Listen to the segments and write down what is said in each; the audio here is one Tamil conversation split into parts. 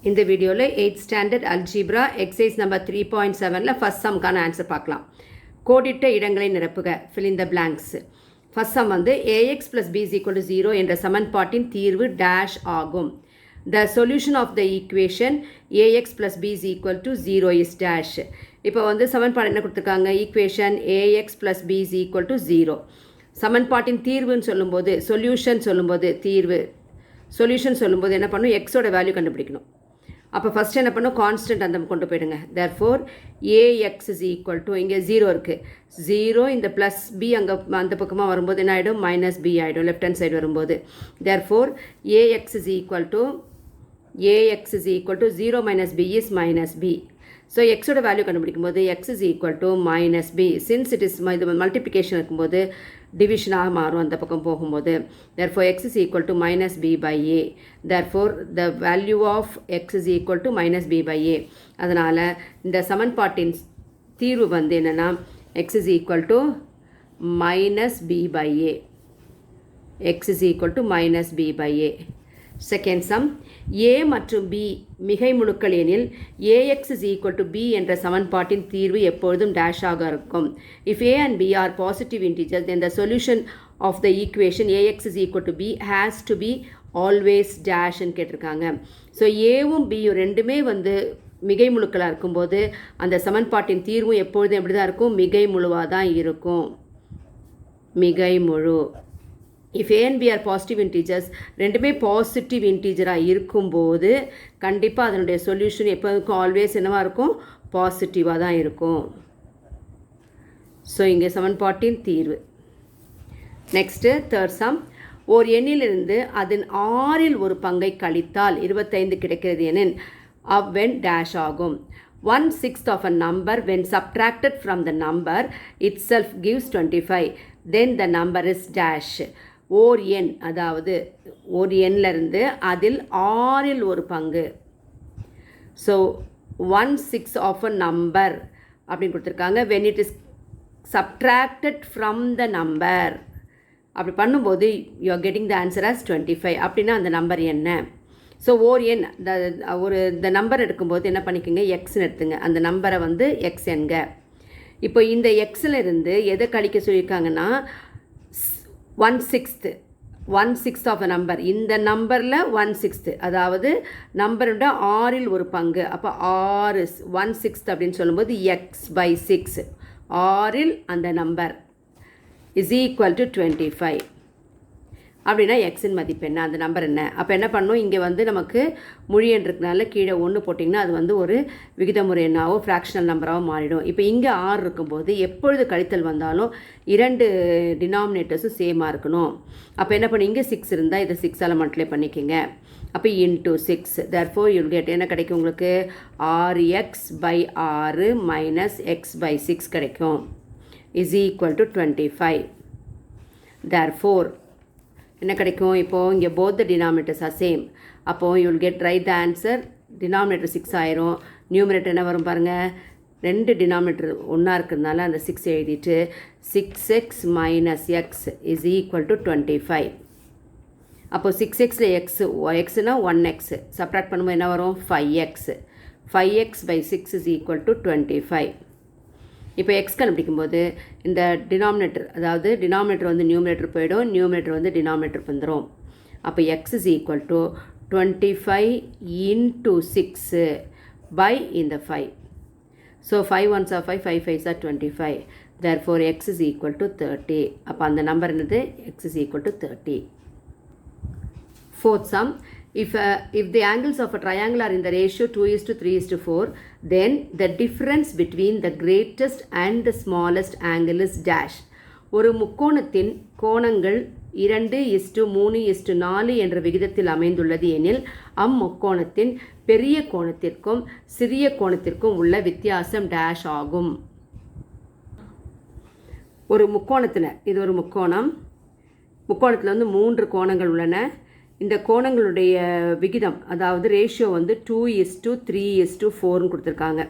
இந்த வீடியோவில் 8th standard Algebra exercise number 3.7ல first sumக்கான ஆன்சர் பார்க்கலாம். கோடிட்ட இடங்களை நிரப்புக, fill in the blanks. first sum வந்து ax plus b is equal to 0 என்ற சமன்பாட்டின் தீர்வு dash ஆகும். The solution of the equation ax plus b is equal to 0 is dash. இப்போ வந்து சமன்பாடு என்ன கொடுத்துருக்காங்க? equation ax plus b is equal to 0. சமன்பாட்டின் தீர்வுன்னு சொல்லும்போது சொல்யூஷன் சொல்லும்போது தீர்வு சொல்யூஷன் சொல்லும்போது என்ன பண்ணும்? எக்ஸோட வேல்யூ கண்டுபிடிக்கணும். அப்போ ஃபஸ்ட் என்ன பண்ணும்? கான்ஸ்டன்ட் அந்த கொண்டு போயிடுங்க. Therefore a x is equal to இங்கே 0 இருக்குது. 0 இந்த ப்ளஸ் பி அங்கே அந்த பக்கமாக வரும்போது என்ன ஆகிடும்? மைனஸ் பி ஆகிடும் லெஃப்ட் ஹேண்ட் சைடு வரும்போது. Therefore a x is equal to 0 minus b is minus b. So எக்ஸோட வேல்யூ கண்டுபிடிக்கும் போது x is equal to minus b. Since it is இது மல்டிப்ளிகேஷன் இருக்கும்போது டிவிஷனாக மாறும் அந்த பக்கம் போகும்போது. Therefore x is equal to minus b by a. Therefore the value of x is equal to minus b by a. அதனால் இந்த சமன்பாட்டின் தீர்வு வந்து என்னென்னா x is equal to minus b by a. X is equal to minus b by a. Second sum, a மற்றும் b மிகை முழுக்கள் எனில் ax is equal to b என்ற சமன்பாட்டின் தீர்வு எப்பொழுதும் dash ஆக இருக்கும். If a and b are positive integers, then the solution of the equation ax is equal to b has to be always dash ன்னு கேட்டிருக்காங்க. ஸோ ஏவும் பியும் ரெண்டுமே வந்து மிகை முழுக்களாக இருக்கும்போது அந்த சமன்பாட்டின் தீர்வும் எப்பொழுதும் எப்படி தான் இருக்கும்? மிகை முழுவாக தான் இருக்கும். மிகை முழு. If a and b are positive integers, ரெண்டுமே பாசிட்டிவ் இன்டீஜராக இருக்கும்போது கண்டிப்பாக அதனுடைய சொல்யூஷன் எப்போ இருக்கும்? ஆல்வேஸ் என்னவாக இருக்கும்? பாசிட்டிவாக தான் இருக்கும். ஸோ இங்கே சமன்பாட்டின் தீர்வு. நெக்ஸ்ட்டு தேர்ட் சம், ஓர் எண்ணிலிருந்து அதன் 6இல் ஒரு பங்கை கழித்தால் 25 கிடைக்கிறது எனில் அவ்வெண் டேஷ் ஆகும். 1/6 of a number when subtracted from the number itself gives 25. Then the number is dash. ஓர் எண், அதாவது ஒரு எண்ணிலிருந்து அதில் 6இல் ஒரு பங்கு. ஸோ 1/6 of a number அப்படின்னு கொடுத்துருக்காங்க. when it is subtracted from the number அப்படி பண்ணும்போது you are getting the answer as 25. அப்படின்னா அந்த நம்பர் என்ன? ஸோ ஓர் எண் இந்த நம்பர் எடுக்கும்போது என்ன பண்ணிக்கோங்க? எக்ஸ்ன்னு எடுத்துங்க. அந்த நம்பரை வந்து எக்ஸ் என்க. இப்போ இந்த எக்ஸில் இருந்து எதை கழிக்க சொல்லியிருக்காங்கன்னா 1/6 ஆஃப் அ நம்பர். இந்த நம்பரில் 1/6, அதாவது நம்பரோட 6இல் ஒரு பங்கு. அப்போ 6 1/6 அப்படின்னு சொல்லும்போது எக்ஸ் பை 6 6இல் அந்த நம்பர் இஸ் ஈக்குவல் டு 25. அப்படின்னா எக்ஸின் மதிப்பு என்ன? அந்த நம்பர் என்ன? அப்போ என்ன பண்ணணும்? இங்கே வந்து நமக்கு மொழி என்றதுனால கீழே 1 போட்டிங்கன்னா அது வந்து ஒரு விகிதமுறை எண்ணாவோ ஃப்ராக்ஷனல் நம்பராகவோ மாறிடும். இப்போ இங்கே 6 இருக்கும்போது எப்பொழுது கழித்தல் வந்தாலும் 2 டினாமினேட்டர்ஸும் சேமாக இருக்கணும். அப்போ என்ன பண்ணி இங்கே 6 இருந்தால் இதை 6ஆல் மல்டிப்ளை பண்ணிக்கோங்க. அப்போ இன்ட்டு 6. தேர்ஃபோர் யூல் கெட் என்ன கிடைக்கும் உங்களுக்கு? 6x by 6 minus X by 6 கிடைக்கும். Is equal to 25. தேர்ஃபோர் என்ன கிடைக்கும்? இப்போது இங்கே both the denominators are same. அப்போது you will get right the answer. Denominator 6 ஆயிரும். நியூமரேட்டர் என்ன வரும் பாருங்கள்? 2 டினாமினேட்டர் ஒன்றா இருக்கிறதுனால அந்த 6 எழுதிட்டு 6x minus X is equal to 25. அப்போது 6xல எக்ஸ்னா 1x சப்ராக்ட் பண்ணும்போது என்ன வரும்? 5x by 6 is equal to 25. இப்போ எக்ஸ் கண்டுபிடிக்கும்போது இந்த டினாமினேட்டர், அதாவது டினாமினேட்டர் வந்து நியூமரேட்டர் போயிடும், நியூமரேட்டர் வந்து டினாமினேட்டர் வந்துடும். அப்போ x is equal to 25 into 6 by இந்த 5. So 5 1s are 5, 5 5s are 25. Therefore x is equal to 30. அப்போ அந்த நம்பர் என்னது? X is equal to 30. Fourth sum, if the angles of a triangle are in the ratio 2:3:4, then the difference between the greatest and the smallest angle is dash. ஒரு முக்கோணத்தின் கோணங்கள் 2:3:4 என்ற விகிதத்தில் அமைந்துள்ளது எனில் அம்முக்கோணத்தின் பெரிய கோணத்திற்கும் சிறிய கோணத்திற்கும் உள்ள வித்தியாசம் டேஷ் ஆகும். ஒரு முக்கோணத்தில், இது ஒரு முக்கோணத்தில் வந்து 3 கோணங்கள் உள்ளன. இந்த கோணங்களுடைய விகிதம், அதாவது ரேஷியோ வந்து 2:3:4 கொடுத்துருக்காங்க.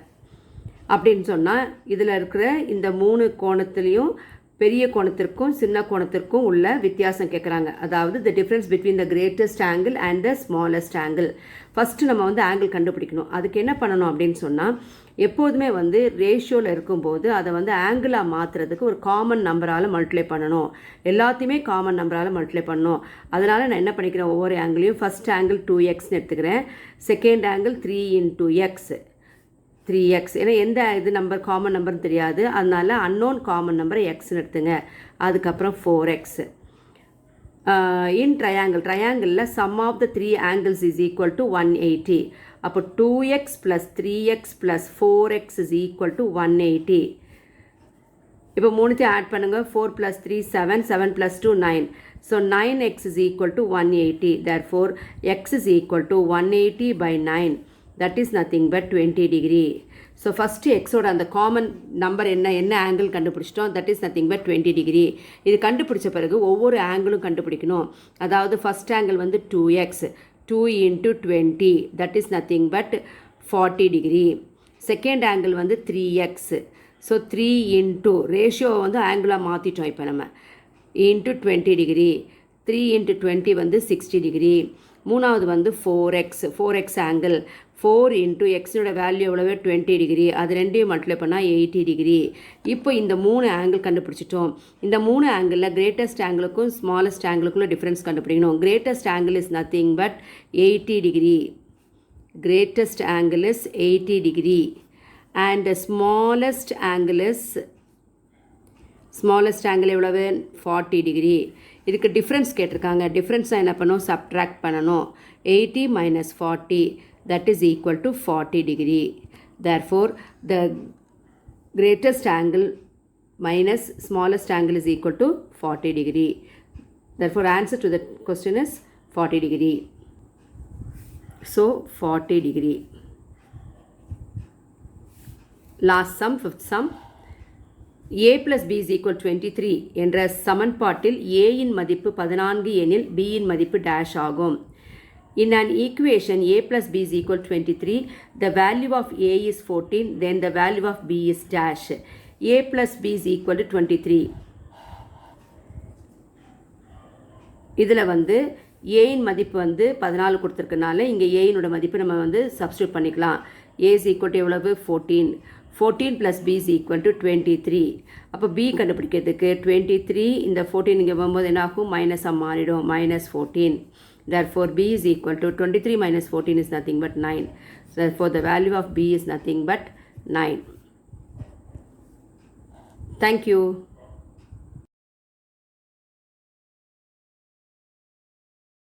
அப்படின்னு சொன்னால் இதில் இருக்கிற இந்த 3 கோணத்துலேயும் பெரிய கோணத்திற்கும் சின்ன கோணத்திற்கும் உள்ள வித்தியாசம் கேட்குறாங்க. அதாவது the difference between the greatest angle and the smallest angle. First நம்ம வந்து ஆங்கிள் கண்டுபிடிக்கணும். அதுக்கு என்ன பண்ணணும் அப்படின்னு சொன்னால், எப்போதுமே வந்து ரேஷியோவில் இருக்கும்போது அதை வந்து ஆங்கிளாக மாற்றுறதுக்கு ஒரு காமன் நம்பரால் மல்டிப்ளை பண்ணணும். எல்லாத்தையுமே காமன் நம்பரால் மல்டிப்ளை பண்ணணும். அதனால் நான் என்ன பண்ணிக்கிறேன், ஒவ்வொரு ஆங்கிளையும் ஃபஸ்ட் ஆங்கிள் 2xன்னு எடுத்துக்கிறேன், second angle 3 into x 3x. ஏன்னா எந்த இது நம்பர் காமன் நம்பர்னு தெரியாது, அதனால அன்னோன் காமன் நம்பரை எக்ஸ்ன்னு எடுத்துங்க. அதுக்கப்புறம் 4x. இன் ட்ரையாங்கிளில் sum of the 3 angles is equal to 180. அப்போ 2x plus 3x plus 4x is equal to 180. இப்போ மூணுத்தையும் ஆட் பண்ணுங்கள். 4 plus 3 7, 7 plus 2 9. So 9x is equal to 180. Therefore x is equal to 180 by 9. That is nothing but 20 degree. So first xோட அந்த காமன் நம்பர் என்ன ஆங்கிள் கண்டுபிடிச்சிட்டோம், that is nothing but 20 degree. இது கண்டுபிடிச்ச பிறகு ஒவ்வொரு ஆங்கிளும் கண்டுபிடிக்கணும். அதாவது ஃபஸ்ட் ஆங்கிள் வந்து 2x, 2 into 20, that is nothing but 40 degree. Second angle வந்து 3x, ஸோ 3 into ரேஷியோவை வந்து ஆங்கிளாக மாற்றிட்டோம். இப்போ நம்ம into 20 degree, 3 into 20 வந்து 60 degree. மூணாவது வந்து 4x ஆங்கிள், 4 into xனோட வேல்யூ எவ்வளவு 20 டிகிரி, அது ரெண்டையும் மல்டிப்ளை பண்ணால் 80 டிகிரி. இப்போ இந்த 3 ஆங்கிள் கண்டுபிடிச்சிட்டோம். இந்த 3 ஆங்கிளில் கிரேட்டஸ்ட் ஆங்கிளுக்கும் ஸ்மாலஸ்ட் ஆங்கிளுக்குள்ள டிஃப்ரென்ஸ் கண்டுபிடிக்கணும். Greatest angle is nothing but 80 degree. Greatest angle is 80 degree and smallest angle எவ்வளவு 40 டிகிரி. இதுக்கு டிஃப்ரென்ஸ் கேட்டிருக்காங்க. டிஃப்ரென்ஸாக என்ன பண்ணணும், சப்ட்ராக்ட் பண்ணணும். 80 minus 40, that is equal to 40 degree. Therefore the greatest angle minus smallest angle is equal to 40 degree. Therefore answer to the question is 40 degree. So 40 degree. Last sum, fifth sum. a plus b is equal 23 என்ற சமன்பாட்டில் a இன் மதிப்பு 14 எனில் b இன் மதிப்பு dash ஆகும். In an equation a plus b is equal 23, the value of a is 14, then the value of b is dash. a plus b is equal to 23. இதில் வந்து a இன் மதிப்பு வந்து 14 கொடுத்துருக்கனால இங்கே a இனோட மதிப்பு நம்ம வந்து சப்ஸ்டியூட் பண்ணிக்கலாம். a is equal to எவ்வளவு 14. 14 plus b is equal to 23. அப்போ b கண்டுபிடிக்கிறதுக்கு 23 இந்த 14 இங்கே வரும்போது என்ன ஆகும், மைனஸாக மாறிடும், -14. Therefore b is equal to 23 minus 14 is nothing but 9. Therefore the value of b is nothing but 9. Thank you.